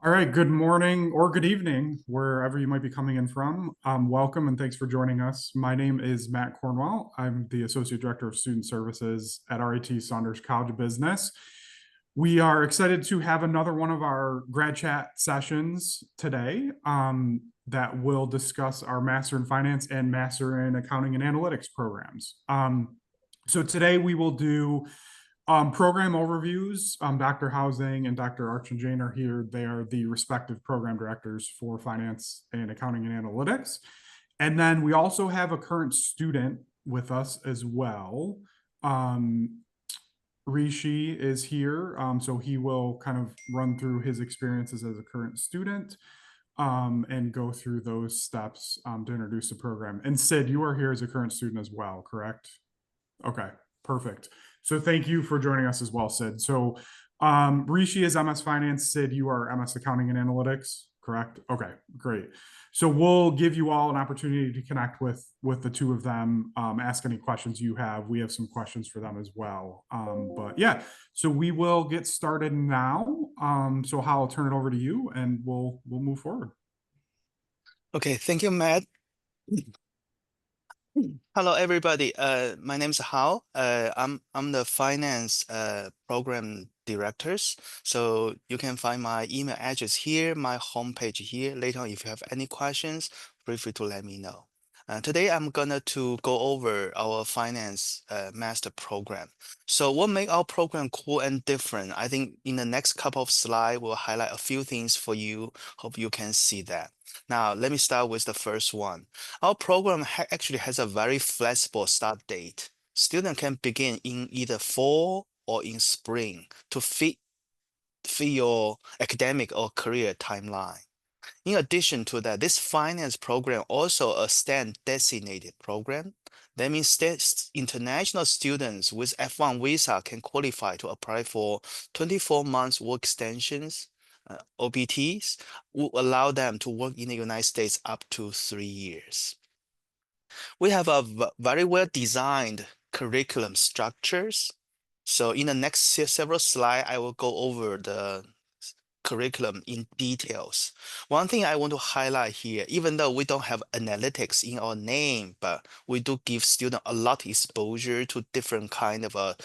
All right, good morning or good evening, wherever you might be coming in from. Welcome and thanks for joining us. My name is Matt Cornwell. I'm the Associate Director of Student Services at RIT Saunders College of Business. We are excited to have another one of our grad chat sessions today that will discuss our Master in Finance and Master in Accounting and Analytics programs. So today we will do program overviews. Dr. Housing and Dr. Arch and Jane are here. They are the respective program directors for finance and accounting and analytics. And then we also have a current student with us as well. Rishi is here, so he will kind of run through his experiences as a current student and go through those steps to introduce the program. And Sid, you are here as a current student as well, correct? Okay, perfect. So thank you for joining us as well, Sid. So Rishi is MS Finance. Sid, you are MS Accounting and Analytics, correct? Okay, great. So we'll give you all an opportunity to connect with the two of them, ask any questions you have. We have some questions for them as well. But yeah, so we will get started now. So Hal, I'll turn it over to you and we'll move forward. Okay, thank you, Matt. Hello, everybody. My name is Hao. I'm the finance program directors. So you can find my email address here, my homepage here. Later on, if you have any questions, feel free to let me know. Today, I'm gonna to go over our finance master program. So what make our program cool and different? I think in the next couple of slides, we'll highlight a few things for you. Hope you can see that. Now, let me start with the first one. Our program actually has a very flexible start date. Students can begin in either fall or in spring to fit your academic or career timeline. In addition to that, this finance program also a STEM designated program. That means international students with F1 visa can qualify to apply for 24 months work extensions. OPTs will allow them to work in the United States up to 3 years. We have a very well designed curriculum structures. So in the next several slides, I will go over the curriculum in details. One thing I want to highlight here, even though we don't have analytics in our name, but we do give students a lot of exposure to different kind of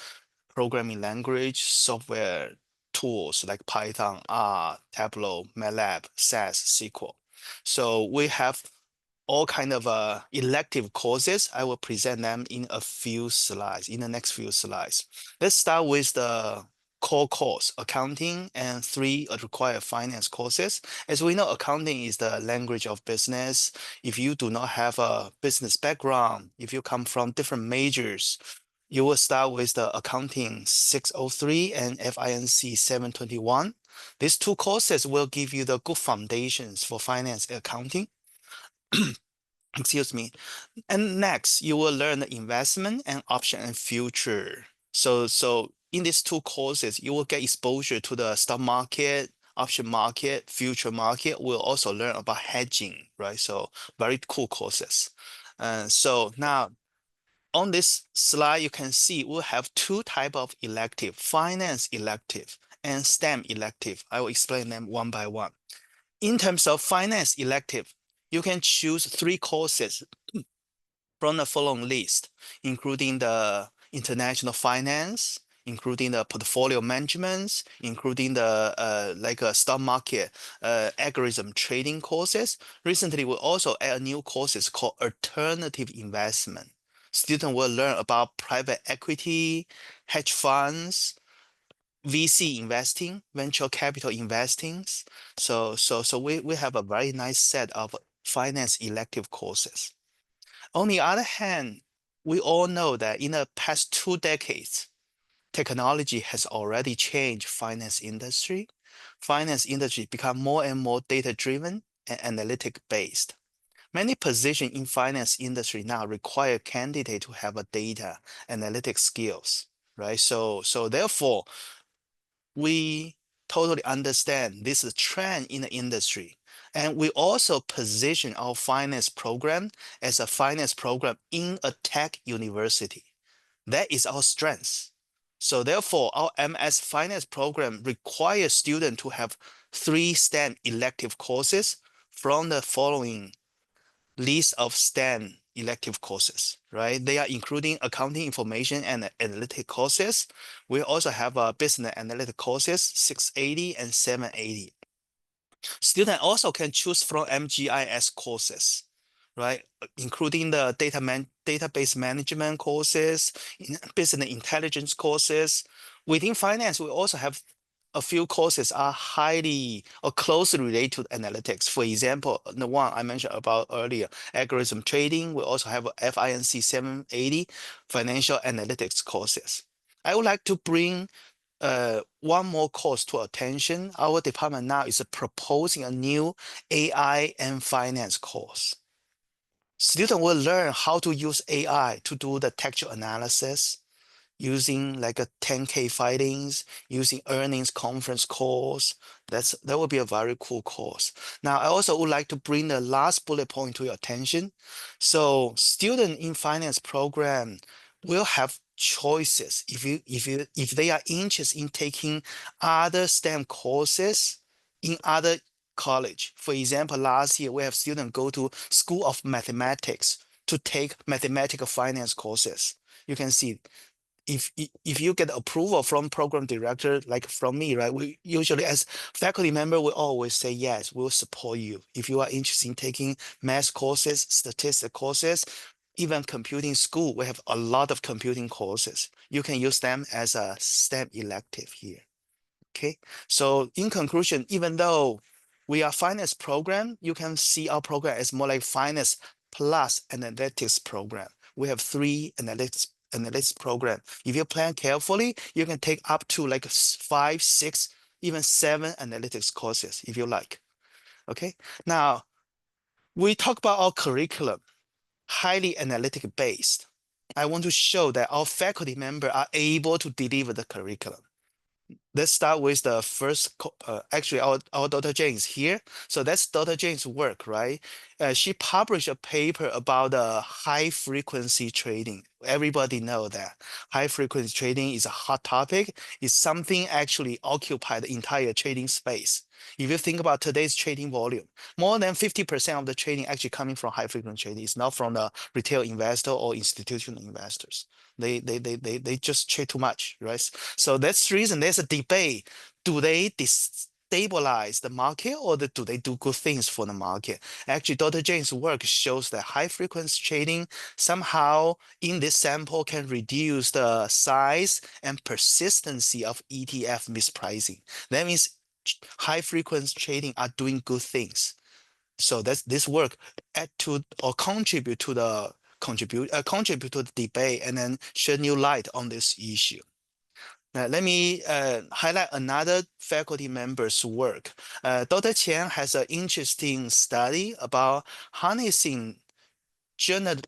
programming language, software tools like Python, R, Tableau, MATLAB, SAS, SQL. So we have all kind of elective courses. I will present them in a few slides, in the next few slides. Let's start with the core course, accounting, and three required finance courses. As we know, accounting is the language of business. If you do not have a business background, if you come from different majors, you will start with the accounting 603 and FINC 721. These two courses will give you the good foundations for finance and accounting. Excuse me. And next, you will learn the investment and option and future. So in these two courses, you will get exposure to the stock market, option market, future market. We'll also learn about hedging, right? So very cool courses. So now on this slide, you can see we'll have two type of elective, finance elective and STEM elective. I will explain them one by one. In terms of finance elective, you can choose three courses from the following list, including the international finance, including the portfolio management, including the stock market algorithm trading courses. Recently, we also add new courses called alternative investment. Students will learn about private equity, hedge funds, VC investing, venture capital investing. So we have a very nice set of finance elective courses. On the other hand, we all know that in the past 2 decades, technology has already changed finance industry. Finance industry become more and more data-driven and analytic-based. Many positions in finance industry now require candidate to have a data analytic skills, right? So therefore, we totally understand this is a trend in the industry. And we also position our finance program as a finance program in a tech university. That is our strength. So therefore, our MS Finance program requires students to have 3 STEM elective courses from the following list of STEM elective courses, right? They are including accounting, information, and analytic courses. We also have business analytic courses, 680 and 780. Student also can choose from MGIS courses, right? Including the database management courses, business intelligence courses. Within finance, we also have a few courses are highly or closely related to analytics. For example, the one I mentioned about earlier, algorithm trading. We also have a FINC 780 financial analytics courses. I would like to bring one more course to attention. Our department now is proposing a new AI and finance course. Students will learn how to use AI to do the textual analysis, using like a 10K filings, using earnings conference calls. That will be a very cool course. Now, I also would like to bring the last bullet point to your attention. So student in finance program will have choices if they are interested in taking other STEM courses in other college. For example, last year we have students go to School of Mathematics to take mathematical finance courses. You can see if you get approval from program director, like from me, right? We usually as faculty member, we always say, yes, we'll support you. If you are interested in taking math courses, statistics courses, even computing school, we have a lot of computing courses. You can use them as a STEM elective here. Okay, so in conclusion, even though we are finance program, you can see our program as more like finance plus analytics program. We have 3 analytics program. If you plan carefully, you can take up to like 5, 6, even 7 analytics courses if you like. Okay, now we talk about our curriculum, highly analytic based. I want to show that our faculty member are able to deliver the curriculum. Let's start with the first, actually our Dr. Jane is here. So that's Dr. Jane's work, right? She published a paper about the high frequency trading. Everybody know that high frequency trading is a hot topic. It's something actually occupy the entire trading space. If you think about today's trading volume, more than 50% of the trading actually coming from high frequency trading. It's not from the retail investor or institutional investors. They just trade too much, right? So that's the reason there's a debate. Do they destabilize the market or do they do good things for the market? Actually, Dr. James' work shows that high frequency trading somehow in this sample can reduce the size and persistency of ETF mispricing. That means high frequency trading are doing good things. So that's this work add to or contribute to the contribute to the debate and then shed new light on this issue. Now, let me highlight another faculty member's work. Dr. Qian has an interesting study about harnessing Gen,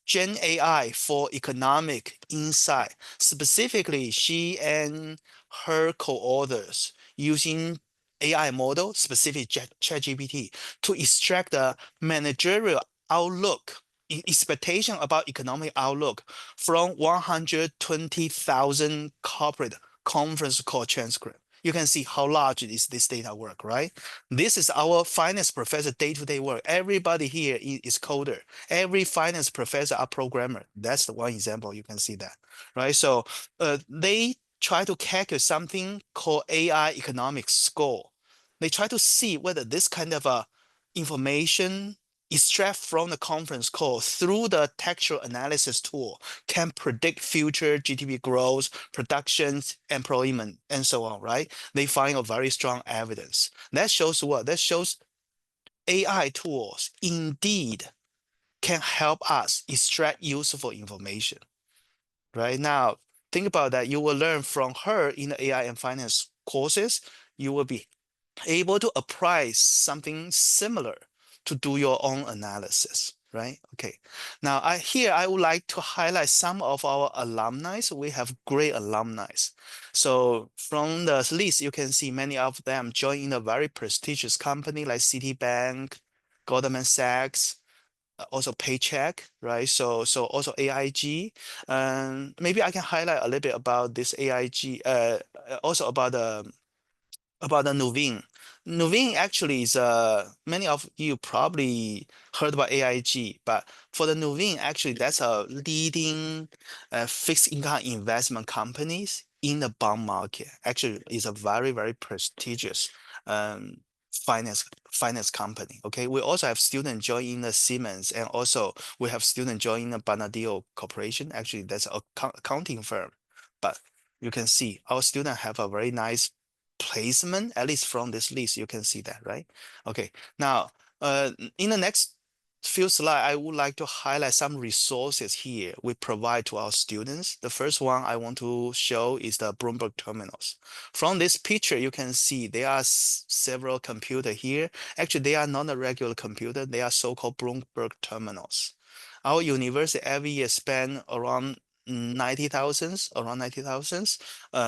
Gen AI for economic insight. Specifically, she and her co-authors using AI model, specific ChatGPT, to extract the managerial outlook, expectation about economic outlook from 120,000 corporate conference call transcript. You can see how large is this data work, right? This is our finance professor day-to-day work. Everybody here is coder. Every finance professor are programmer. That's the one example. You can see that, right? So they try to calculate something called AI economic score. They try to see whether this kind of information extract from the conference call through the textual analysis tool can predict future GDP growth, productions, employment, and so on, right? They find a very strong evidence. That shows what? That shows AI tools indeed can help us extract useful information. Right now, think about that. You will learn from her in the AI and finance courses. You will be able to apply something similar to do your own analysis, right? Okay. Now, here I would like to highlight some of our alumni. So we have great alumni. So from the list, you can see many of them join in a very prestigious company like Citibank, Goldman Sachs, also paycheck, right? So also AIG. Maybe I can highlight a little bit about this AIG, also about the Nuveen. Nuveen actually is many of you probably heard about AIG, but for the Nuveen, actually that's a leading fixed income investment companies in the bond market. Actually, is a very prestigious um, finance company. Okay, we also have students joining the Siemens, and also we have students joining the Banadio Corporation. Actually, that's a accounting firm, but you can see our students have a very nice placement, at least from this list, you can see that, right? Okay, now in the next few slides, I would like to highlight some resources here we provide to our students. The first one I want to show is the Bloomberg terminals. From this picture, you can see there are several computers here. Actually, they are not a regular computer. They are so-called Bloomberg terminals. Our university every year spend around 90,000,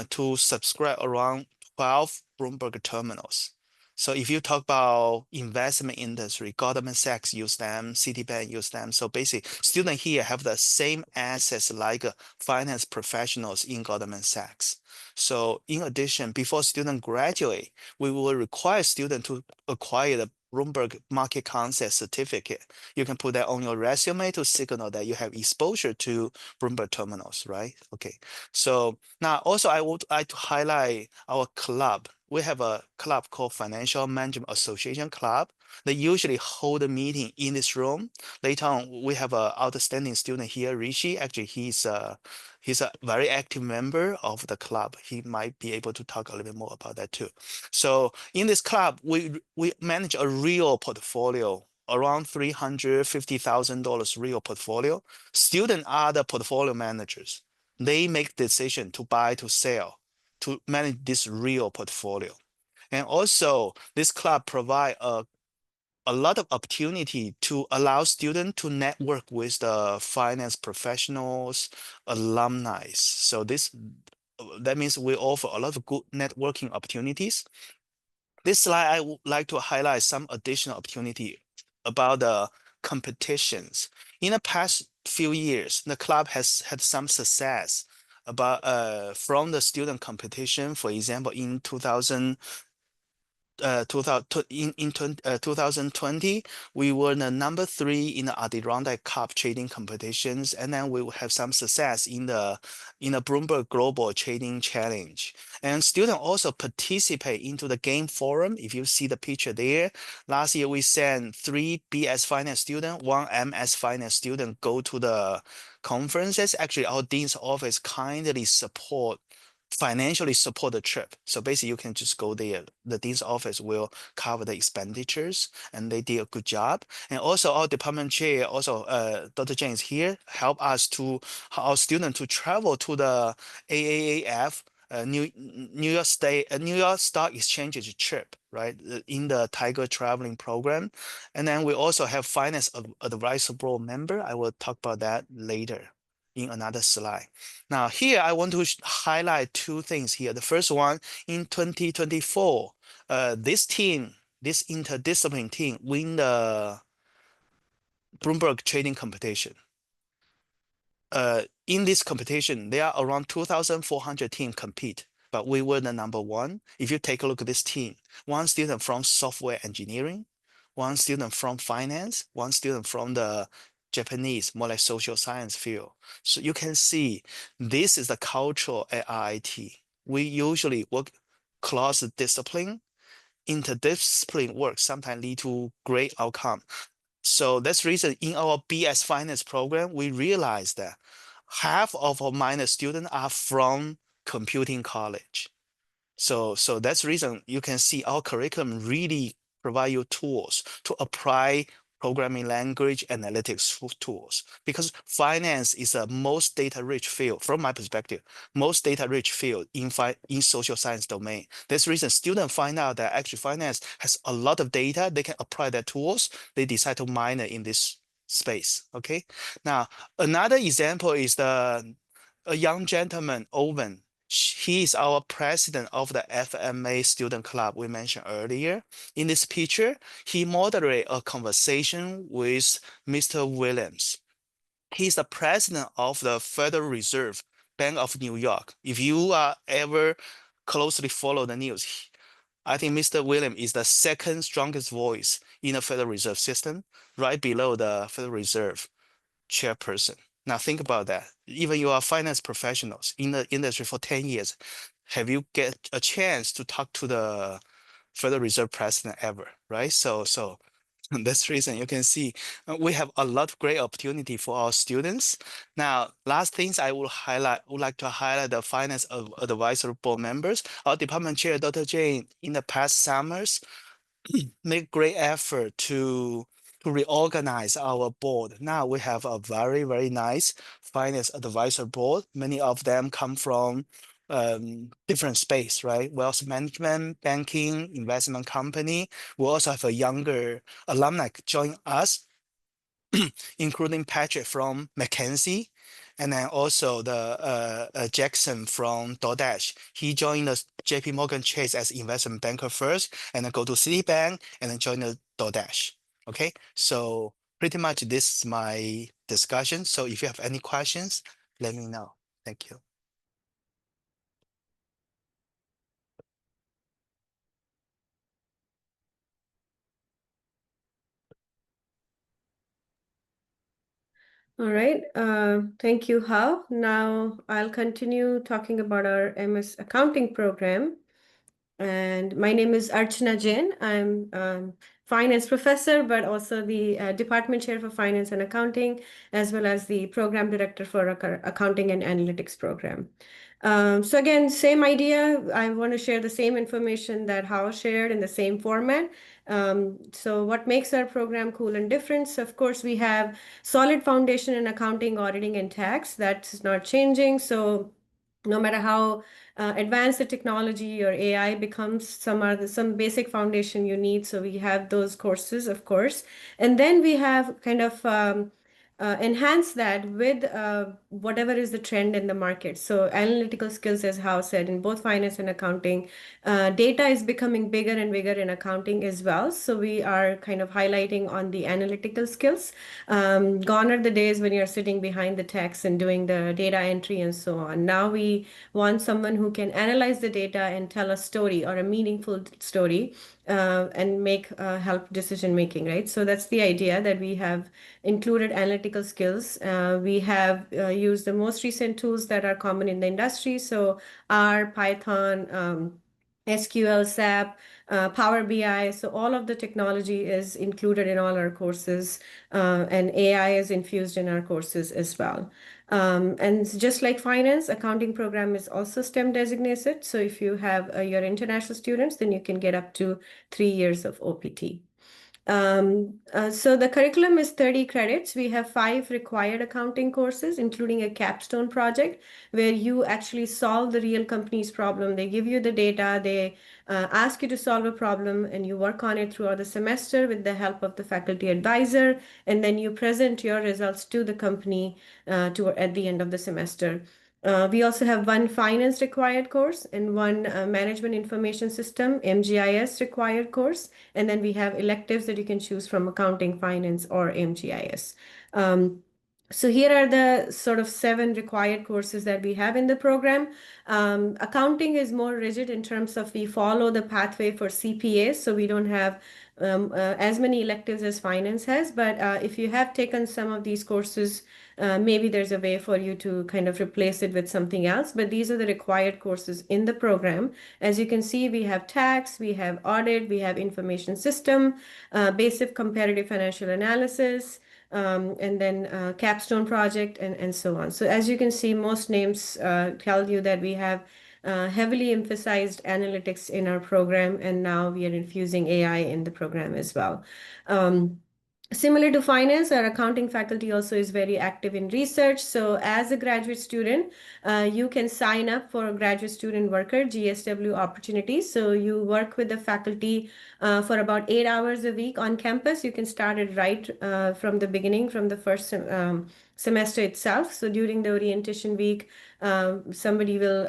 to subscribe around 12 Bloomberg terminals. So if you talk about investment industry, Goldman Sachs use them, Citibank use them. So basically, students here have the same access like finance professionals in Goldman Sachs. So in addition, before students graduate, we will require students to acquire the Bloomberg Market Concept Certificate. You can put that on your resume to signal that you have exposure to Bloomberg terminals, right? Okay. So now also I would like to highlight our club. We have a club called Financial Management Association Club. They usually hold a meeting in this room. Later on, we have an outstanding student here, Rishi. Actually, he's a very active member of the club. He might be able to talk a little bit more about that too. So in this club, we manage a real portfolio, around $350,000 real portfolio. Students are the portfolio managers. They make decision to buy, to sell, to manage this real portfolio. And also, this club provide a lot of opportunity to allow students to network with the finance professionals, alumni. So that means we offer a lot of good networking opportunities. This slide, I would like to highlight some additional opportunity about the competitions. In the past few years, the club has had some success about from the student competition. For example, in 2020, we were the number 3 in the Adirondack Cup trading competitions, and then we will have some success in the Bloomberg Global Trading Challenge. And students also participate into the game forum. If you see the picture there, last year we sent 3 BS finance students, 1 MS finance student go to the conferences. Actually, our dean's office kindly financially support the trip. So basically, you can just go there. The dean's office will cover the expenditures, and they did a good job. And also, our department chair, also Dr. James here, help us to our students to travel to the AAAF. New York State, New York Stock Exchange trip, right? In the Tiger traveling program, and then we also have finance advisory board member. I will talk about that later in another slide. Now here I want to highlight 2 things here. The first one, in 2024, this interdisciplinary team win the Bloomberg trading competition. In this competition, there are around 2,400 teams compete, but we were the number 1. If you take a look at this team, 1 student from software engineering, 1 student from finance, 1 student from the Japanese, more like social science field. So you can see this is the culture at RIT. We usually work cross-discipline. Interdiscipline work sometimes lead to great outcome. So that's the reason in our BS Finance program, we realized that half of our minor students are from computing college. So that's the reason you can see our curriculum really provide you tools to apply programming language analytics tools, because finance is a most data-rich field, from my perspective, most data-rich field in social science domain. That's the reason students find out that actually finance has a lot of data, they can apply their tools, they decide to minor in this space, okay? Now, another example is a young gentleman, Owen. He is our president of the FMA student club we mentioned earlier. In this picture, he moderated a conversation with Mr. Williams. He's the president of the Federal Reserve Bank of New York. If you are ever closely follow the news, I think Mr. Williams is the second strongest voice in the Federal Reserve System, right below the Federal Reserve chairperson. Now think about that. Even you are finance professionals in the industry for 10 years, have you get a chance to talk to the Federal Reserve president ever, right? So that's the reason you can see we have a lot of great opportunity for our students. Now, last things I would like to highlight the finance advisory board members. Our department chair, Dr. Jane, in the past summers, make great effort to reorganize our board. Now we have a very, very nice finance advisor board. Many of them come from different space, right? Wealth management, banking, investment company. We also have a younger alumni join us, including Patrick from McKinsey, and then also the Jackson from DoorDash. He joined the JP Morgan Chase as investment banker first, and then go to Citibank, and then join the DoorDash. Okay, so pretty much this is my discussion. So if you have any questions, let me know. Thank you. All right. Thank you, Hao. Now I'll continue talking about our MS accounting program. And my name is Archana Jain. I'm finance professor, but also the department chair for finance and accounting, as well as the program director for accounting and analytics program. So again, same idea. I want to share the same information that Hao shared in the same format. So what makes our program cool and different? So of course, we have solid foundation in accounting, auditing, and tax. That's not changing. So no matter how advanced the technology or AI becomes, some basic foundation you need. So we have those courses, of course. And then we have kind of enhance that with whatever is the trend in the market. So analytical skills, as Hao said, in both finance and accounting, data is becoming bigger and bigger in accounting as well. So we are kind of highlighting on the analytical skills. Gone are the days when you're sitting behind the text and doing the data entry and so on. Now we want someone who can analyze the data and tell a story or a meaningful story and make help decision making, right? So that's the idea, that we have included analytical skills. We have used the most recent tools that are common in the industry. So R, Python, SQL, SAP, Power BI. So all of the technology is included in all our courses, and AI is infused in our courses as well. And just like finance, accounting program is also STEM designated. So if you have your international students, then you can get up to 3 years of OPT. So the curriculum is 30 credits. We have 5 required accounting courses, including a capstone project where you actually solve the real company's problem. They give you the data, they ask you to solve a problem, and you work on it throughout the semester with the help of the faculty advisor, and then you present your results to the company at the end of the semester. We also have 1 finance required course and 1 management information system, MGIS required course. And then we have electives that you can choose from accounting, finance, or MGIS. So here are the sort of 7 required courses that we have in the program. Accounting is more rigid in terms of we follow the pathway for CPA, so we don't have as many electives as finance has. But if you have taken some of these courses, maybe there's a way for you to kind of replace it with something else. But these are the required courses in the program. As you can see, we have tax, we have audit, we have information system, basic comparative financial analysis, and then capstone project, and so on. So as you can see, most names tell you that we have heavily emphasized analytics in our program, and now we are infusing AI in the program as well. Similar to finance, our accounting faculty also is very active in research. So as a graduate student, you can sign up for a graduate student worker, GSW opportunities. So you work with the faculty for about 8 hours a week on campus. You can start it right from the beginning, from the first semester itself. So during the orientation week, somebody will,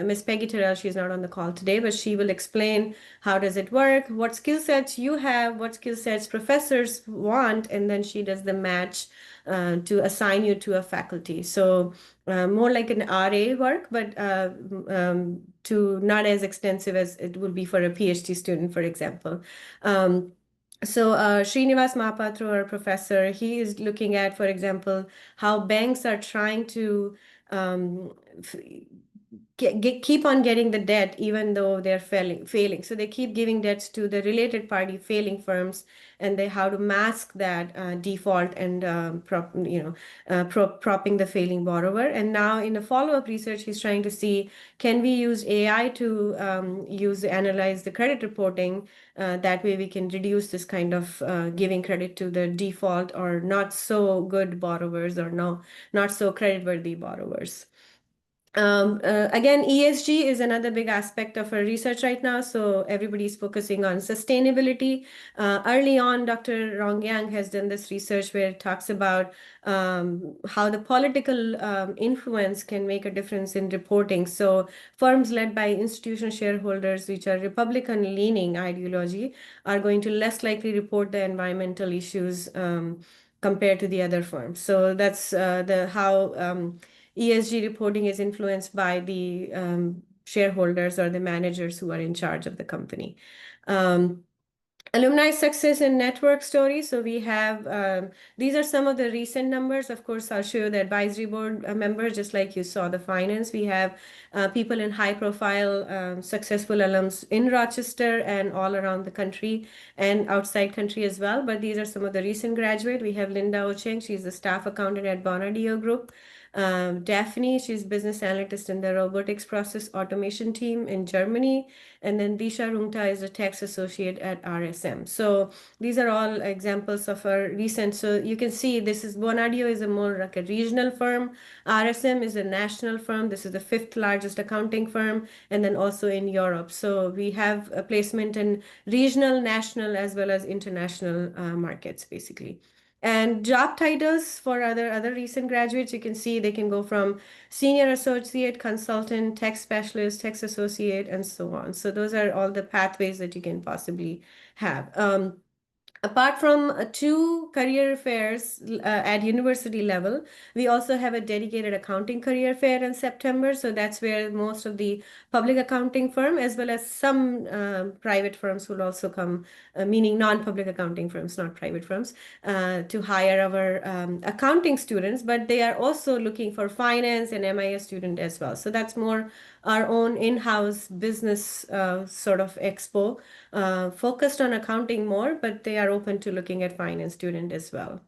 Miss Peggy Terrell, she's not on the call today, but she will explain how does it work, what skill sets you have, what skill sets professors want, and then she does the match to assign you to a faculty. So more like an RA work, but to not as extensive as it would be for a PhD student, for example. Srinivas Mahapatra, our professor, he is looking at, for example, how banks are trying to keep on getting the debt even though they're failing. So they keep giving debts to the related party failing firms, and they how to mask that default and propping the failing borrower. And now in a follow-up research, he's trying to see, can we use AI to analyze the credit reporting? That way we can reduce this kind of giving credit to the default or not so good borrowers or not so creditworthy borrowers. Again, ESG is another big aspect of our research right now. So everybody's focusing on sustainability. Early on, Dr. Rongyang has done this research where it talks about how the political influence can make a difference in reporting. So firms led by institutional shareholders, which are Republican-leaning ideology, are going to less likely report the environmental issues compared to the other firms. So that's how ESG reporting is influenced by the shareholders or the managers who are in charge of the company. Alumni success and network stories. So we have, these are some of the recent numbers. Of course, I'll show you the advisory board members, just like you saw the finance. We have people in high profile, successful alums in Rochester and all around the country and outside country as well. But these are some of the recent graduate. We have Linda Ocheng. She's the staff accountant at Bonadio Group. Daphne, she's business analyst in the robotics process automation team in Germany. And then Disha Rungta is a tax associate at RSM. So these are all examples of our recent. So you can see Bonadio is a more like a regional firm. RSM is a national firm. This is the 5th largest accounting firm, and then also in Europe. So we have a placement in regional, national, as well as international markets, basically. And job titles for other recent graduates, you can see they can go from senior associate, consultant, tech specialist, tech associate, and so on. So those are all the pathways that you can possibly have. Apart from 2 career fairs at university level, we also have a dedicated accounting career fair in September. So that's where most of the public accounting firm, as well as some private firms will also come, meaning non-public accounting firms, not private firms, to hire our accounting students. But they are also looking for finance and MIS student as well. So that's more our own in-house business sort of expo, focused on accounting more, but they are open to looking at finance student as well.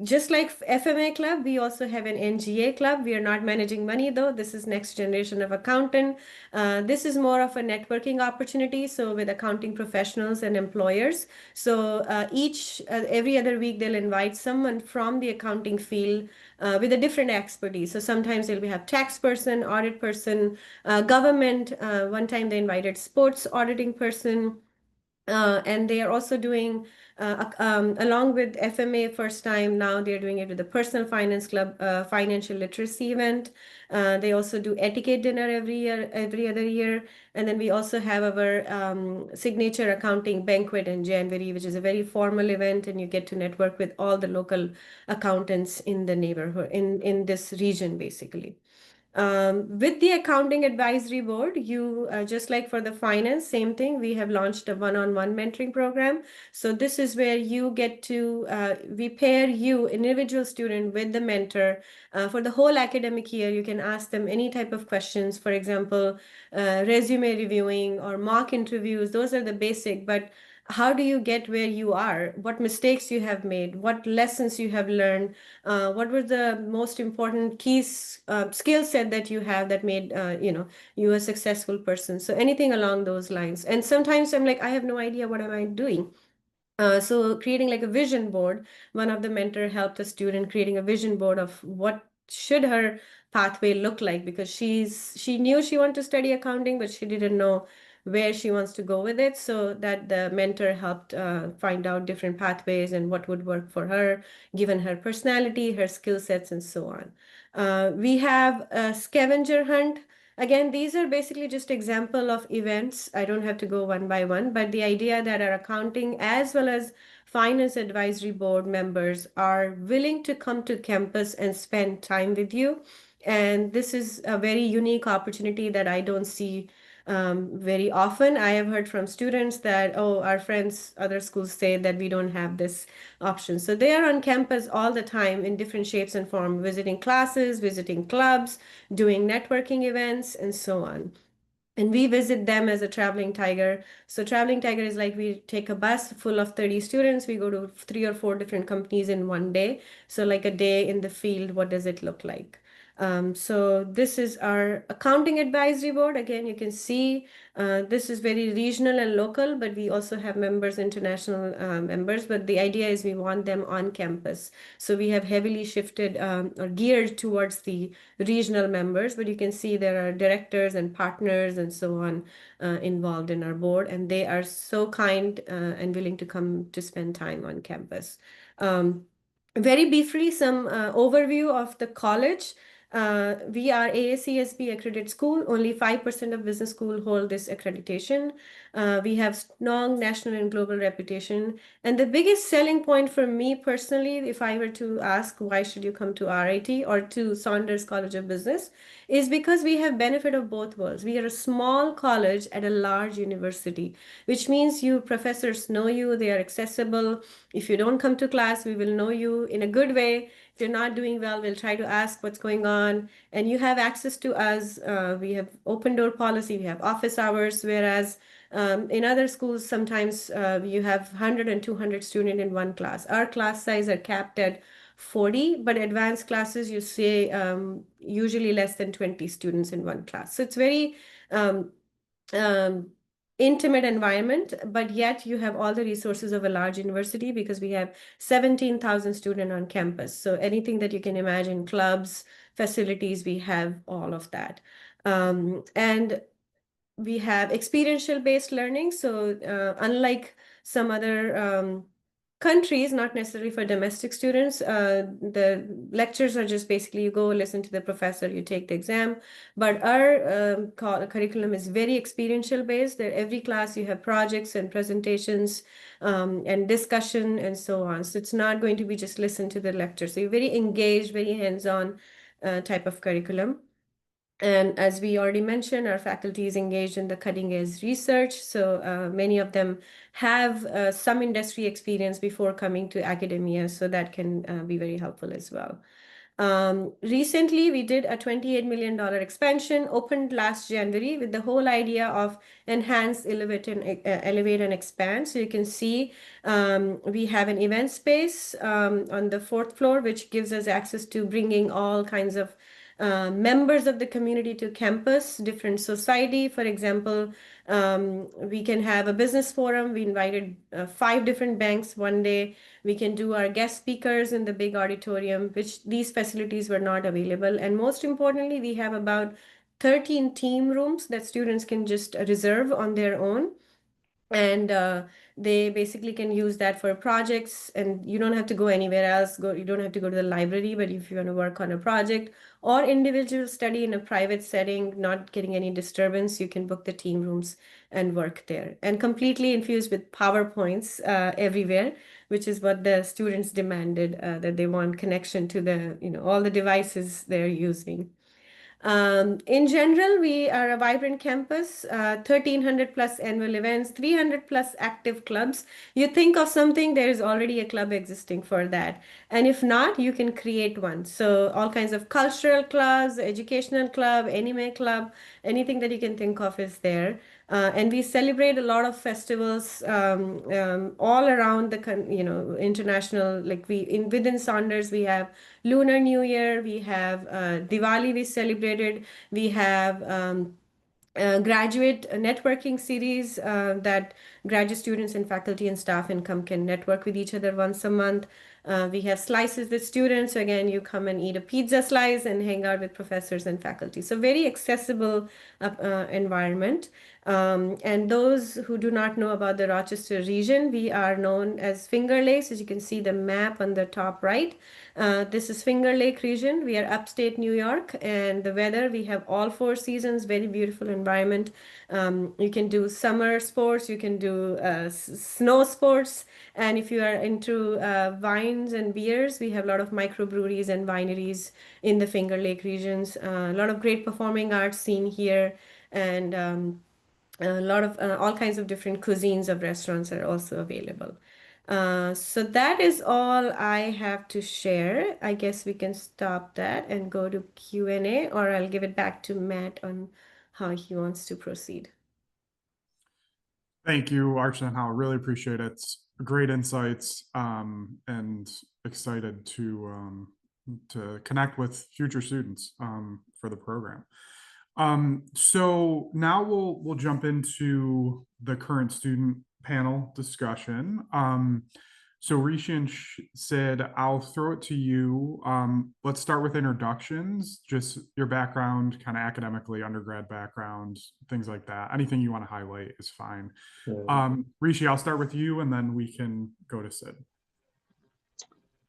Just like FMA Club, we also have an NGA Club. We are not managing money though. This is next generation of accountant. This is more of a networking opportunity. So with accounting professionals and employers. So every other week, they'll invite someone from the accounting field with a different expertise. So sometimes they'll have tax person, audit person, government. One time they invited sports auditing person. And they are also doing, along with FMA first time, now they're doing it with the Personal Finance Club financial literacy event. They also do etiquette dinner every other year. And then we also have our signature accounting banquet in January, which is a very formal event, and you get to network with all the local accountants in the neighborhood, in this region, basically. With the accounting advisory board, you just like for the finance, same thing. We have launched a one-on-one mentoring program. So this is where you get to, we pair you, individual student, with the mentor for the whole academic year. You can ask them any type of questions, for example, resume reviewing or mock interviews. Those are the basic, but how do you get where you are? What mistakes you have made? What lessons you have learned? What were the most important key skill set that you have that made you a successful person? So anything along those lines. And sometimes I'm like, I have no idea what am I doing. So creating like a vision board. One of the mentor helped a student creating a vision board of what should her pathway look like, because she knew she wanted to study accounting, but she didn't know where she wants to go with it, so that the mentor helped find out different pathways and what would work for her, given her personality, her skill sets, and so on. We have a scavenger hunt. Again, these are basically just example of events. I don't have to go one by one, but the idea that our accounting as well as finance advisory board members are willing to come to campus and spend time with you. And this is a very unique opportunity that I don't see very often. I have heard from students that, oh, our friends, other schools say that we don't have this option. So they are on campus all the time in different shapes and form, visiting classes, visiting clubs, doing networking events, and so on. And we visit them as a traveling tiger. So traveling tiger is like we take a bus full of 30 students. We go to 3 or 4 different companies in one day. So like a day in the field, what does it look like? So this is our accounting advisory board. Again, you can see this is very regional and local, but we also have members, international members. But the idea is we want them on campus. So we have heavily shifted or geared towards the regional members, but you can see there are directors and partners and so on involved in our board, and they are so kind and willing to come to spend time on campus. Very briefly, some overview of the college. We are AACSB accredited school. Only 5% of business school hold this accreditation. We have strong national and global reputation. And the biggest selling point for me personally, if I were to ask why should you come to RIT or to Saunders College of Business, is because we have benefit of both worlds. We are a small college at a large university, which means you professors know you, they are accessible. If you don't come to class, we will know you in a good way. If you're not doing well, we'll try to ask what's going on. And you have access to us. We have open door policy, we have office hours, whereas in other schools, sometimes you have 100 and 200 students in one class. Our class size are capped at 40, but advanced classes, you say usually less than 20 students in one class. So it's very um, um, intimate environment, but yet you have all the resources of a large university because we have 17,000 students on campus. So anything that you can imagine, clubs, facilities, we have all of that. And we have experiential based learning. So unlike some other countries, not necessarily for domestic students, the lectures are just basically you go listen to the professor, you take the exam. But our curriculum is very experiential based. There, every class you have projects and presentations and discussion and so on. So it's not going to be just listen to the lecture. So you're very engaged, very hands-on type of curriculum. And as we already mentioned, our faculty is engaged in the cutting edge research. So many of them have some industry experience before coming to academia. So that can be very helpful as well. Recently, we did a $28 million expansion, opened last January with the whole idea of enhance, elevate and expand. So you can see we have an event space on the 4th floor, which gives us access to bringing all kinds of members of the community to campus, different society. For example, we can have a business forum. We invited 5 different banks one day. We can do our guest speakers in the big auditorium, which these facilities were not available. And most importantly, we have about 13 team rooms that students can just reserve on their own. And they basically can use that for projects, and you don't have to go anywhere else. You don't have to go to the library, but if you want to work on a project or individual study in a private setting, not getting any disturbance, you can book the team rooms and work there. And completely infused with PowerPoints everywhere, which is what the students demanded, that they want connection to the, all the devices they're using. In general, we are a vibrant campus, 1,300 plus annual events, 300 plus active clubs. You think of something, there is already a club existing for that. And if not, you can create one. So all kinds of cultural clubs, educational club, anime club, anything that you can think of is there. And we celebrate a lot of festivals all around the international. Like within Saunders, we have Lunar New Year, we have Diwali. We celebrated. We have graduate networking series that graduate students and faculty and staff income can network with each other once a month. We have slices with students. So again, you come and eat a pizza slice and hang out with professors and faculty. So very accessible environment. And those who do not know about the Rochester region, we are known as Finger Lakes. As you can see the map on the top right, this is Finger Lake region. We are upstate New York, and the weather, we have all four seasons, very beautiful environment. You can do summer sports, you can do snow sports, and if you are into wines and beers, we have a lot of microbreweries and wineries in the Finger Lake regions. A lot of great performing arts scene here, and a lot of all kinds of different cuisines of restaurants are also available. So that is all I have to share. I guess we can stop that and go to Q&A, or I'll give it back to Matt on how he wants to proceed. Thank you, Archana and Hal. Really appreciate it. Great insights, and excited to connect with future students for the program. So now we'll jump into the current student panel discussion. So Rishi and Sid, I'll throw it to you. Let's start with introductions, just your background, kind of academically, undergrad background, things like that. Anything you want to highlight is fine. Rishi, I'll start with you, and then we can go to Sid.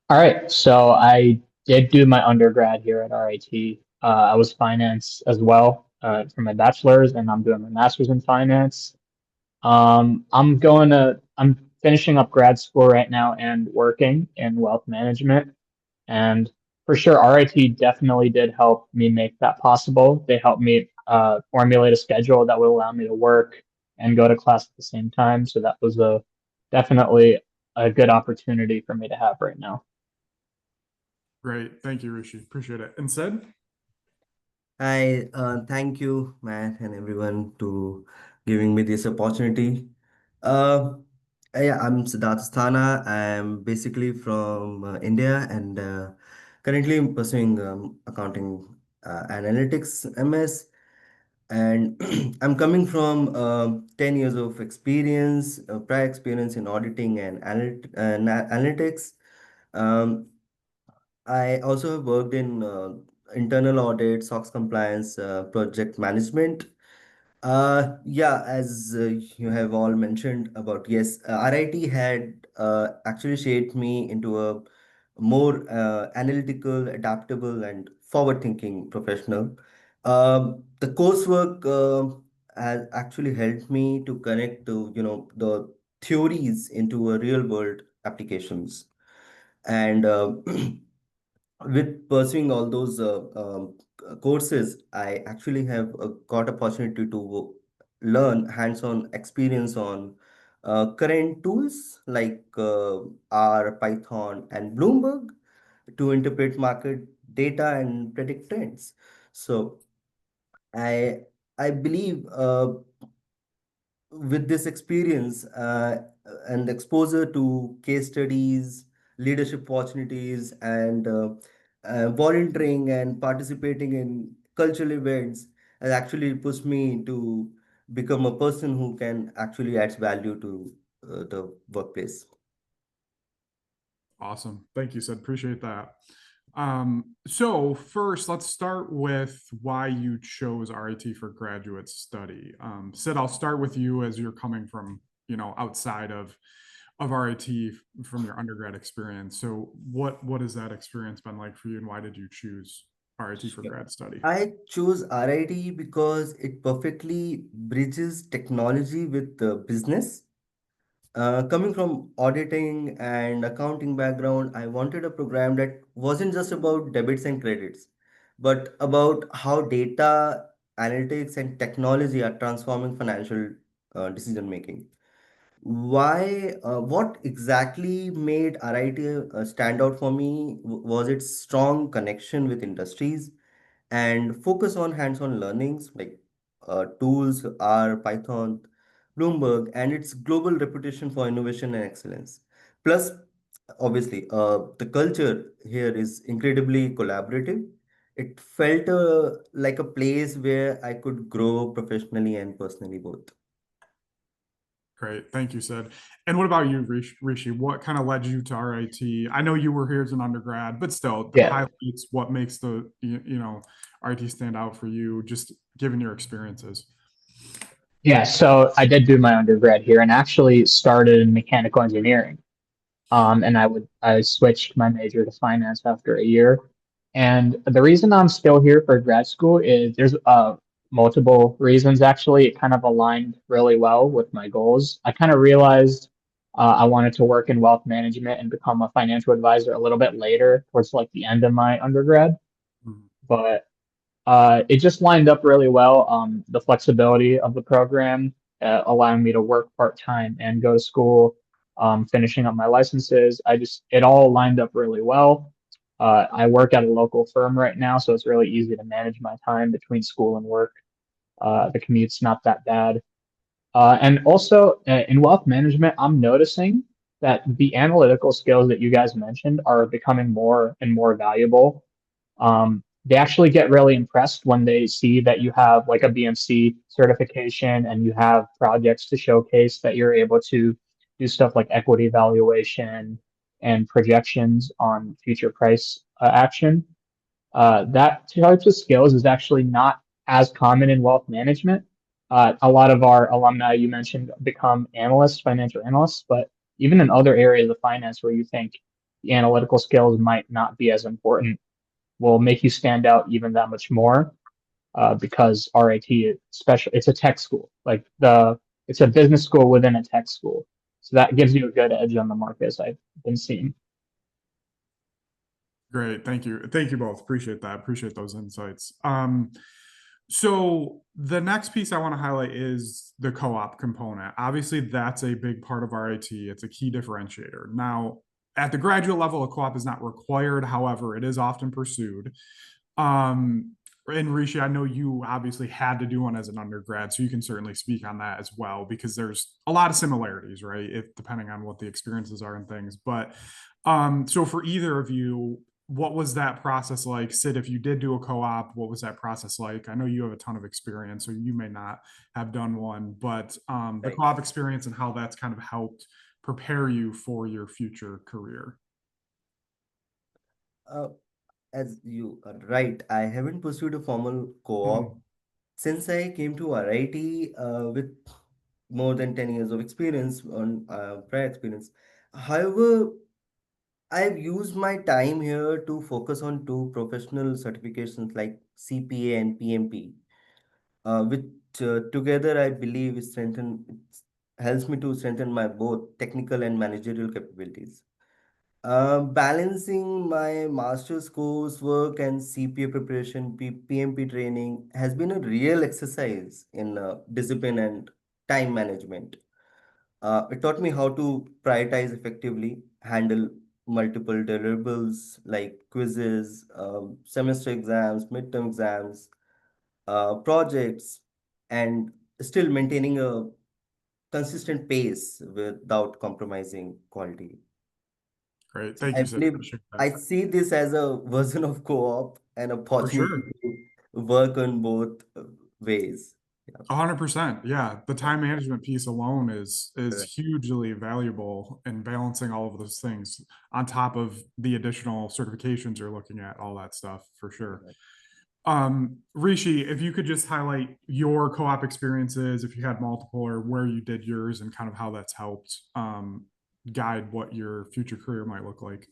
All right, so I did do my undergrad here at RIT. I was finance as well for my bachelor's, and I'm doing my master's in finance. I'm finishing up grad school right now and working in wealth management. And for sure, RIT definitely did help me make that possible. They helped me formulate a schedule that would allow me to work and go to class at the same time. So that was definitely a good opportunity for me to have right now. Great. Thank you, Rishi. Appreciate it. And Sid? Hi, thank you, Matt, and everyone to giving me this opportunity. Uh, yeah, I'm Siddharth Sthana. I'm basically from India, and currently I'm pursuing accounting analytics MS. And I'm coming from 10 years of experience, prior experience in auditing and analytics. Um, I also have worked in internal audit, SOX compliance, project management. Yeah, as you have all mentioned about, yes, RIT had actually shaped me into a more analytical, adaptable, and forward-thinking professional. The coursework has actually helped me to connect to, the theories into a real-world applications. And with pursuing all those courses, I actually have got opportunity to learn hands-on experience on current tools like R, Python, and Bloomberg to interpret market data and predict trends. So I I believe with this experience and exposure to case studies, leadership opportunities, and volunteering and participating in cultural events has actually pushed me to become a person who can actually add value to the workplace. Awesome. Thank you, Sid. Appreciate that. So first, let's start with why you chose RIT for graduate study. Sid, I'll start with you as you're coming from, outside of RIT from your undergrad experience. So what has that experience been like for you, and why did you choose RIT for grad study? I chose RIT because it perfectly bridges technology with business. Coming from auditing and accounting background, I wanted a program that wasn't just about debits and credits, but about how data, analytics, and technology are transforming financial decision making. What exactly made RIT stand out for me was its strong connection with industries and focus on hands-on learnings like tools, R, Python, Bloomberg, and its global reputation for innovation and excellence. Plus, obviously, the culture here is incredibly collaborative. It felt like a place where I could grow professionally and personally both. Great. Thank you, Sid. And what about you, Rishi? What kind of led you to RIT? I know you were here as an undergrad, but still, the Yeah. highlights, what makes the, RIT stand out for you, just given your experiences? Yeah, so I did do my undergrad here and actually started in mechanical engineering. And I switched my major to finance after a year. And the reason I'm still here for grad school is there's multiple reasons actually. It kind of aligned really well with my goals. I kind of realized I wanted to work in wealth management and become a financial advisor a little bit later, towards like the end of my undergrad. Mhm. But it just lined up really well. The flexibility of the program allowing me to work part time and go to school, finishing up my licenses. It all lined up really well. I work at a local firm right now, so it's really easy to manage my time between school and work. The commute's not that bad. And also in wealth management, I'm noticing that the analytical skills that you guys mentioned are becoming more and more valuable. They actually get really impressed when they see that you have like a BMC certification and you have projects to showcase that you're able to do stuff like equity valuation and projections on future price action. That types of skills is actually not as common in wealth management. A lot of our alumni you mentioned become analysts, financial analysts, but even in other areas of finance where you think the analytical skills might not be as important will make you stand out even that much more because RIT special it's a tech school it's a business school within a tech school, so that gives you a good edge on the market as I've been seeing. Great. Thank you. Thank you both. Appreciate that. Appreciate those insights. So the next piece I want to highlight is the co-op component. Obviously, that's a big part of RIT. It's a key differentiator. Now, at the graduate level, a co-op is not required. However, it is often pursued. And Rishi, I know you obviously had to do one as an undergrad, so you can certainly speak on that as well, because there's a lot of similarities, right? If depending on what the experiences are and things. But so for either of you, what was that process like? Sid, if you did do a co-op, what was that process like? I know you have a ton of experience, so you may not have done one, but the Right. co-op experience and how that's kind of helped prepare you for your future career. Uh, as you are right, I haven't pursued a formal co-op Mhm. since I came to RIT with more than 10 years of experience on prior experience. However, I've used my time here to focus on two professional certifications like CPA and PMP, which together I believe helps me to strengthen my both technical and managerial capabilities. Balancing my master's coursework and CPA preparation, PMP training has been a real exercise in discipline and time management. It taught me how to prioritize effectively, handle multiple deliverables like quizzes, semester exams, midterm exams, projects, and still maintaining a consistent pace without compromising quality. Great. So Thank I you, Sid. believe Appreciate that. I see this as a version of co-op, an For sure. opportunity to work on both ways. Yeah. 100%. Yeah. The Yeah. time management piece alone is Correct. hugely valuable in balancing all of those things on top of the additional certifications you're looking at, all that stuff for sure. Correct. Rishi, if you could just highlight your co-op experiences, if you had multiple, or where you did yours and kind of how that's helped guide what your future career might look like.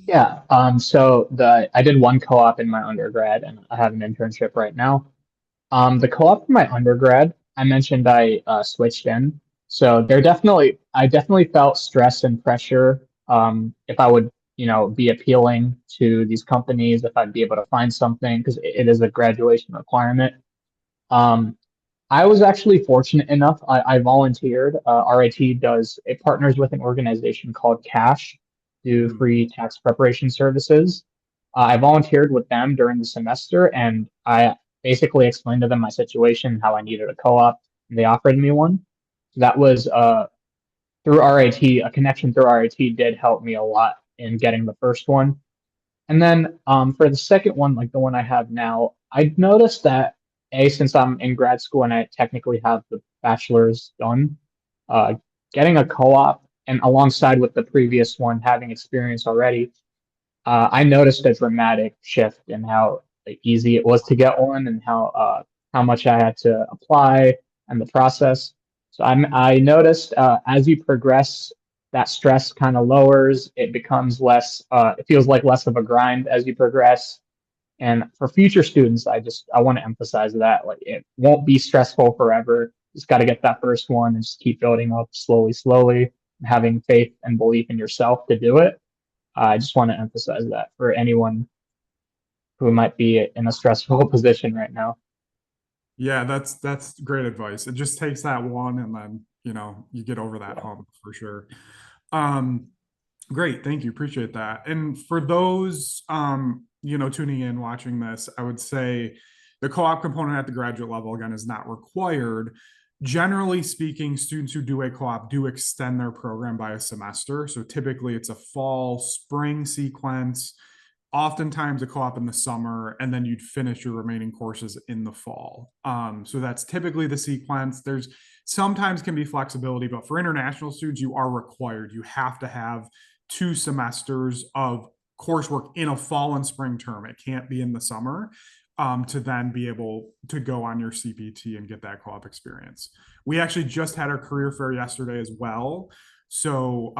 Yeah. So I did one co-op in my undergrad and I have an internship right now. The co-op for my undergrad, I mentioned I switched in. So I definitely felt stress and pressure if I would, be appealing to these companies, if I'd be able to find something, because it is a graduation requirement. Um, I was actually fortunate enough. I volunteered. It partners with an organization called Cash, do Mhm. free tax preparation services. I volunteered with them during the semester, and I basically explained to them my situation, how I needed a co-op, and they offered me one. So that was through RIT. A connection through RIT did help me a lot in getting the first one. And then for the second one, like the one I have now, I noticed that since I'm in grad school and I technically have the bachelor's done, uh, getting a co-op and alongside with the previous one having experience already, I noticed a dramatic shift in how easy it was to get one and how much I had to apply and the process. So I noticed as you progress, that stress kind of lowers. It becomes less. It feels like less of a grind as you progress. And for future students, I want to emphasize that like it won't be stressful forever. Just got to get that first one and just keep building up slowly, slowly, and having faith and belief in yourself to do it. I just want to emphasize that for anyone who might be in a stressful position right now. Yeah, that's great advice. It just takes that one, and then you get over that hump for sure. Um, Great, thank you. Appreciate that. And for those tuning in, watching this, I would say the co-op component at the graduate level again is not required. Generally speaking, students who do a co-op do extend their program by a semester. So typically it's a fall, spring sequence, oftentimes a co-op in the summer, and then you'd finish your remaining courses in the fall. So that's typically the sequence. There's sometimes can be flexibility, but for international students, you are required. You have to have 2 semesters of coursework in a fall and spring term. It can't be in the summer, to then be able to go on your CPT and get that co-op experience. We actually just had our career fair yesterday as well. So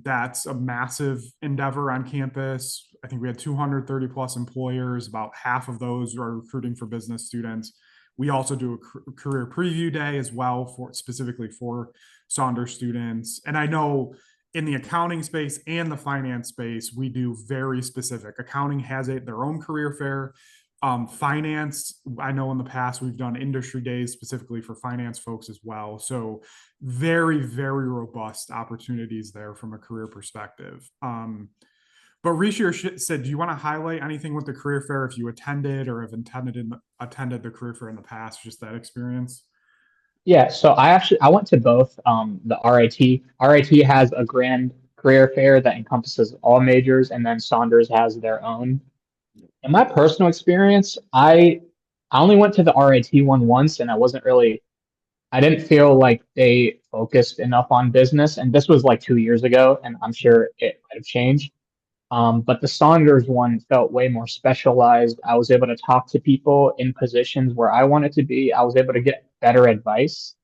that's a massive endeavor on campus. I think we had 230 plus employers. About half of those are recruiting for business students. We also do a career preview day as well, for specifically for Saunders students. And I know in the accounting space and the finance space, we do very specific. Accounting has their own career fair. Finance, I know in the past we've done industry days specifically for finance folks as well. So very, very robust opportunities there from a career perspective. But Rishi said, do you want to highlight anything with the career fair if you attended or have attended the career fair in the past, just that experience? Yeah, so I went to both. The RIT has a grand career fair that encompasses all majors, and then Saunders has their own. In my personal experience, I only went to the RIT one once, and I didn't feel like they focused enough on business. And this was like 2 years ago, and I'm sure it might have changed. But the Saunders one felt way more specialized. I was able to talk to people in positions where I wanted to be. I was able to get better advice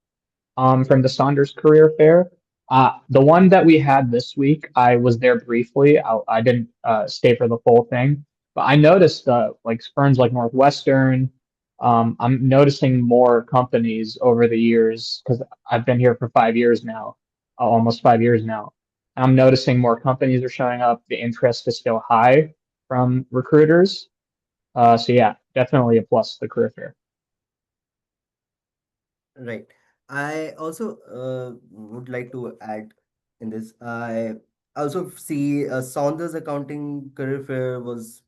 from the Saunders Career Fair. The one that we had this week, I was there briefly. I didn't stay for the full thing, but I noticed like firms like Northwestern. I'm noticing more companies over the years because I've been here for 5 years now, almost 5 years now. I'm noticing more companies are showing up. The interest is still high from recruiters. So yeah, definitely a plus, the career fair. Right. I also would like to add in this. I also see Saunders Accounting Career Fair was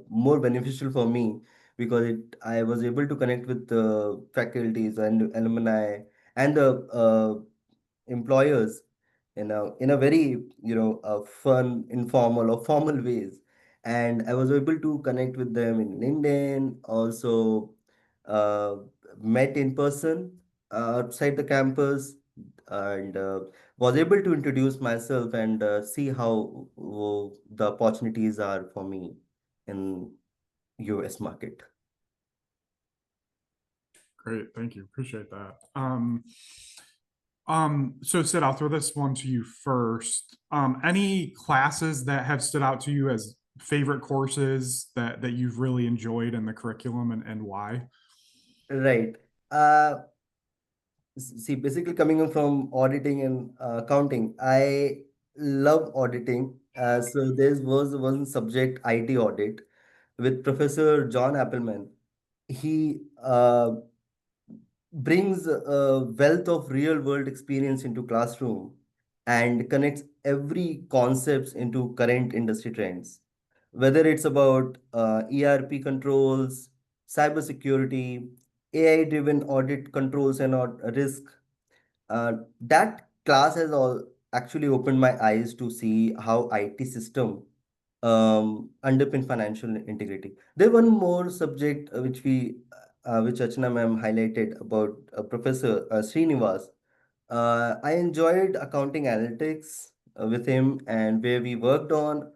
more beneficial for me because I was able to connect with the faculties and alumni and the employers in a very fun, informal or formal ways. And I was able to connect with them in LinkedIn, also uh, met in person outside the campus, and was able to introduce myself and see how the opportunities are for me in US market. Great, thank you. Appreciate that. So Sid, I'll throw this one to you first. Any classes that have stood out to you as favorite courses that you've really enjoyed in the curriculum, and why? Right. See, basically coming in from auditing and accounting, I love auditing. So there was one subject, IT audit, with Professor John Appleman. He brings a wealth of real world experience into classroom and connects every concepts into current industry trends, whether it's about ERP controls, cybersecurity, AI driven audit controls and risk. That class has all actually opened my eyes to see how IT system underpin financial integrity. There one more subject which Achana ma'am highlighted about Professor Srinivas. I enjoyed accounting analytics with him, and where we worked on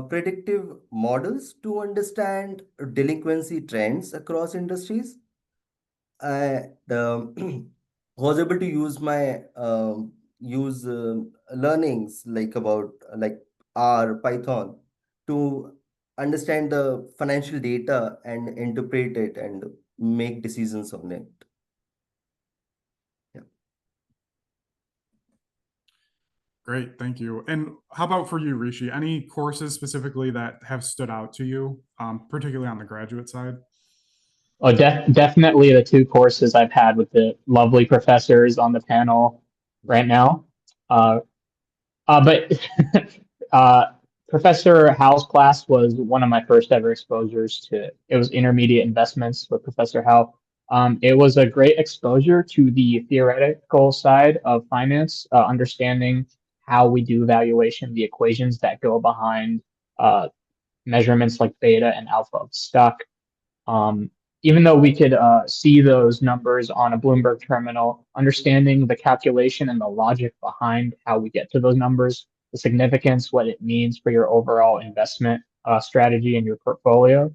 predictive models to understand delinquency trends across industries. I was able to use my use learnings like about like R, Python to understand the financial data and interpret it and make decisions on it. Yeah. Great, thank you. And how about for you, Rishi? Any courses specifically that have stood out to you, particularly on the graduate side? Oh, definitely the two courses I've had with the lovely professors on the panel right now. Uh, but uh, Professor Howe's class was one of my first ever exposures to. It was intermediate investments with Professor Howe. It was a great exposure to the theoretical side of finance, understanding how we do valuation, the equations that go behind uh, measurements like beta and alpha of stock. Um, Even though we could see those numbers on a Bloomberg terminal, understanding the calculation and the logic behind how we get to those numbers, the significance, what it means for your overall investment strategy and your portfolio.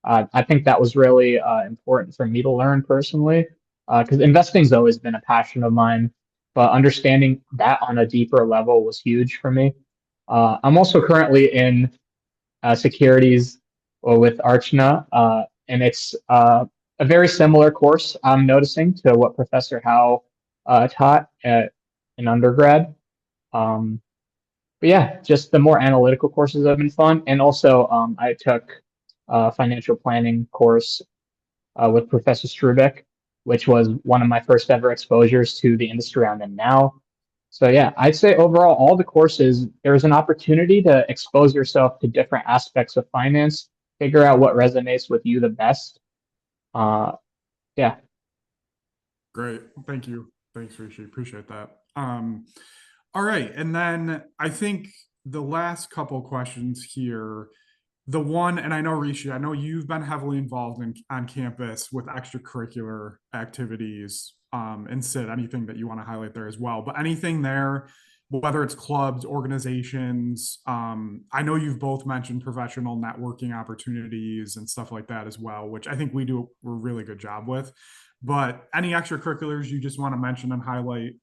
I think that was really important for me to learn personally, because investing's always been a passion of mine, but understanding that on a deeper level was huge for me. I'm also currently in securities with Archana, and it's a very similar course I'm noticing to what Professor Howe taught in undergrad. Um, but yeah, just the more analytical courses have been fun, and also I took a financial planning course with Professor Strubeck, which was one of my first ever exposures to the industry I'm in now. So yeah, I'd say overall, all the courses, there's an opportunity to expose yourself to different aspects of finance, figure out what resonates with you the best. Uh, yeah. Great, thank you. Thanks, Rishi. Appreciate that. All right, and then I think the last couple questions here. The one, and I know Rishi, I know you've been heavily involved in on campus with extracurricular activities, and Sid, anything that you want to highlight there as well. But anything there, whether it's clubs, organizations, I know you've both mentioned professional networking opportunities and stuff like that as well, which I think we do a really good job with. But any extracurriculars you just want to mention and highlight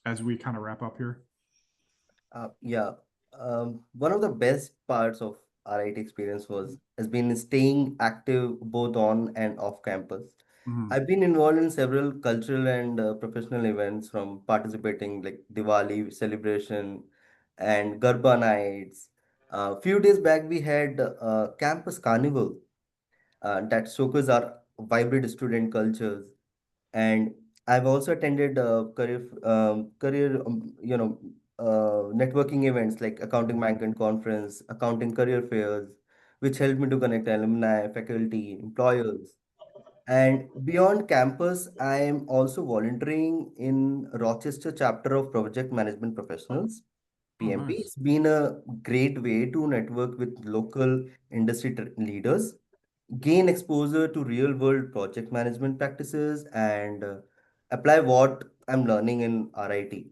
as we kind of wrap up here? Yeah. One of the best parts of RIT experience has been staying active both on and off campus. Mhm. I've been involved in several cultural and professional events, from participating like Diwali celebration and Garba nights. A few days back, we had campus carnival that showcase our vibrant student cultures. And I've also attended networking events like Accounting Management Conference, Accounting Career Fairs, which helped me to connect alumni, faculty, employers. And beyond campus, I am also volunteering in Rochester chapter of Project Management Professionals, Oh, PMP. nice. It's been a great way to network with local industry leaders, gain exposure to real world project management practices, and apply what I'm learning in RIT.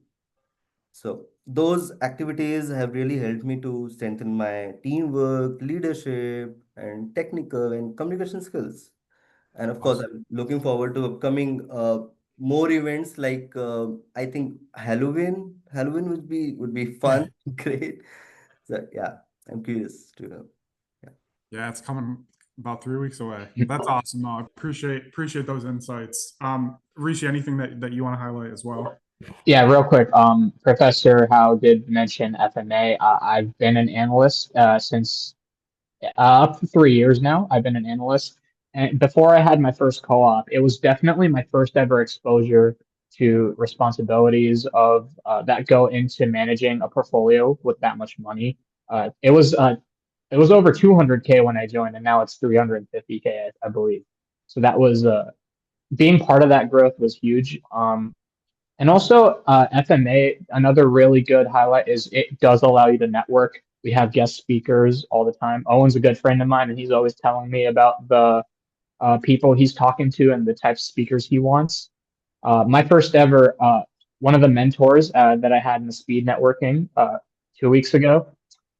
So those activities have really helped me to strengthen my teamwork, leadership, and technical and communication skills. And of course, Awesome. I'm looking forward to upcoming more events like I think Halloween. Halloween would be fun, great. So yeah, I'm curious to know. Yeah. Yeah, it's coming about 3 weeks away. That's awesome. No, I appreciate those insights. Rishi, anything that you want to highlight as well? Yeah, real quick. Professor Howe did mention FMA. I've been an analyst since up to 3 years now. I've been an analyst. And before I had my first co-op, it was definitely my first ever exposure to responsibilities of that go into managing a portfolio with that much money. It was over 200K when I joined, and now it's 350K, I believe. So that was being part of that growth was huge. And also, FMA, another really good highlight is it does allow you to network. We have guest speakers all the time. Owen's a good friend of mine, and he's always telling me about the people he's talking to and the types of speakers he wants. My first ever, one of the mentors that I had in the speed networking 2 weeks ago,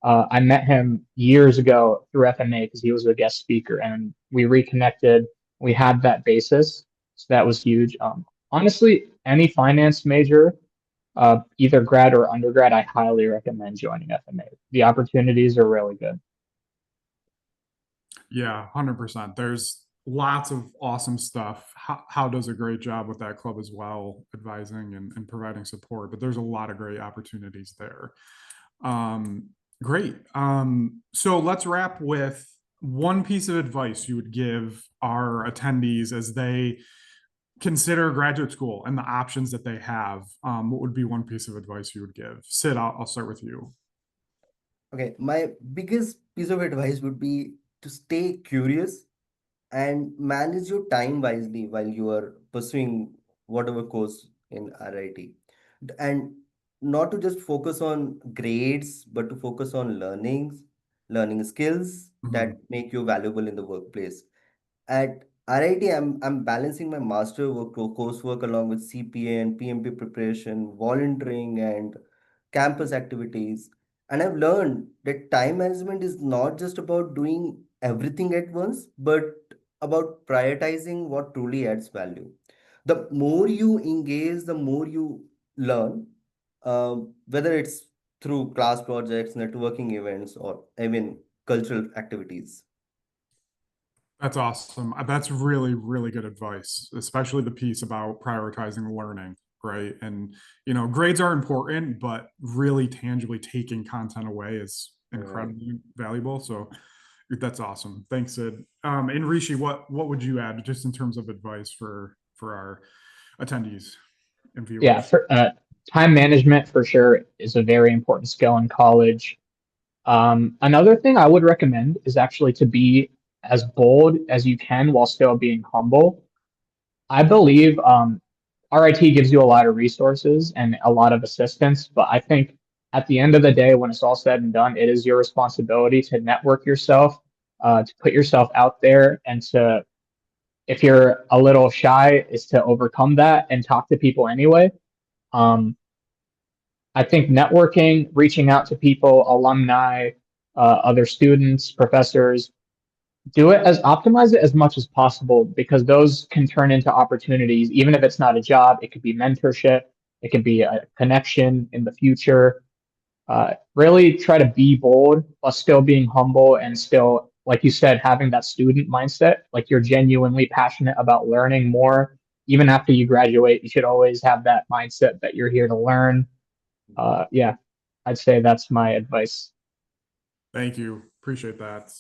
I met him years ago through FMA because he was a guest speaker, and we reconnected. We had that basis, so that was huge. Honestly, any finance major, either grad or undergrad, I highly recommend joining FMA. The opportunities are really good. Yeah, 100%. There's lots of awesome stuff. How does a great job with that club as well, advising and providing support, but there's a lot of great opportunities there. Great. So let's wrap with one piece of advice you would give our attendees as they consider graduate school and the options that they have. What would be one piece of advice you would give? Sid, I'll start with you. Okay, my biggest piece of advice would be to stay curious and manage your time wisely while you are pursuing whatever course in RIT. And not to just focus on grades, but to focus on learning skills Mhm. that make you valuable in the workplace. At RIT, I'm balancing my master work coursework along with CPA and PMP preparation, volunteering, and campus activities. And I've learned that time management is not just about doing everything at once, but about prioritizing what truly adds value. The more you engage, the more you learn, whether it's through class projects, networking events, or even cultural activities. That's awesome. That's really, really good advice, especially the piece about prioritizing learning, right? And, grades are important, but really tangibly taking content away is Right. incredibly valuable. So that's awesome. Thanks, Sid. And Rishi, what would you add just in terms of advice for our attendees and Yeah, viewers? time management for sure is a very important skill in college. Another thing I would recommend is actually to be as bold as you can while still being humble. I believe RIT gives you a lot of resources and a lot of assistance, but I think at the end of the day, when it's all said and done, it is your responsibility to network yourself, to put yourself out there, and to, if you're a little shy, is to overcome that and talk to people anyway. Um, I think networking, reaching out to people, alumni, other students, professors, do it as optimize it as much as possible because those can turn into opportunities. Even if it's not a job, it could be mentorship, it could be a connection in the future. Really try to be bold while still being humble and still, like you said, having that student mindset. Like you're genuinely passionate about learning more. Even after you graduate, you should always have that mindset that you're here to learn. Yeah, I'd say that's my advice. Thank you. Appreciate that.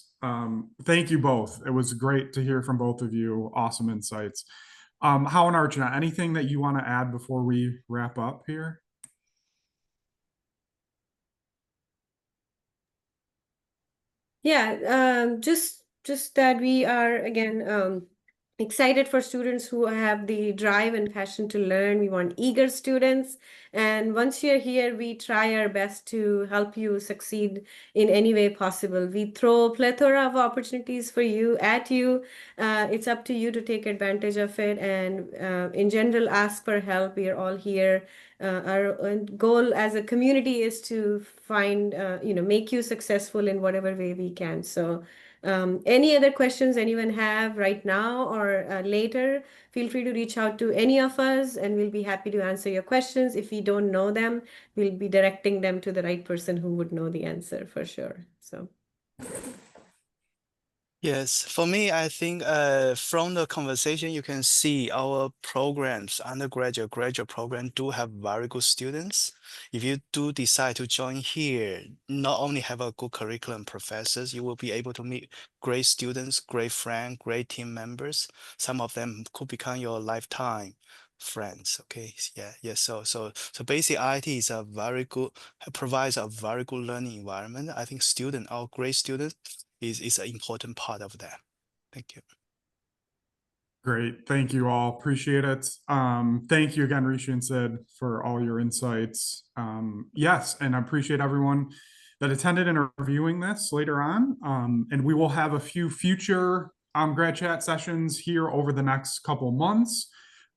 Thank you both. It was great to hear from both of you. Awesome insights. How and Archana, anything that you want to add before we wrap up here? Yeah, just that we are again excited for students who have the drive and passion to learn. We want eager students, and once you're here, we try our best to help you succeed in any way possible. We throw a plethora of opportunities for you at you. It's up to you to take advantage of it, and in general, ask for help. We are all here. Our goal as a community is to find, make you successful in whatever way we can. So, any other questions anyone have right now or later, feel free to reach out to any of us and we'll be happy to answer your questions. If we don't know them, we'll be directing them to the right person who would know the answer for sure. So. Yes, for me, I think from the conversation, you can see our programs, undergraduate, graduate program do have very good students. If you do decide to join here, not only have a good curriculum professors, you will be able to meet great students, great friends, great team members. Some of them could become your lifetime friends. Okay, yeah. So basically, IT is a very good, provides a very good learning environment. I think our great students is an important part of that. Thank you. Great. Thank you all. Appreciate it. Thank you again, Rishi and Sid, for all your insights. Yes, and I appreciate everyone that attended and are reviewing this later on. And we will have a few future grad chat sessions here over the next couple months.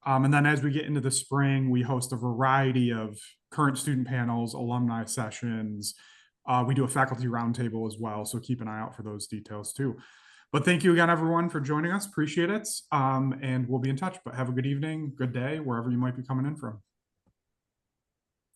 And then as we get into the spring, we host a variety of current student panels, alumni sessions. We do a faculty roundtable as well, so keep an eye out for those details too. But thank you again, everyone, for joining us. Appreciate it. And we'll be in touch. But have a good evening, good day, wherever you might be coming in from.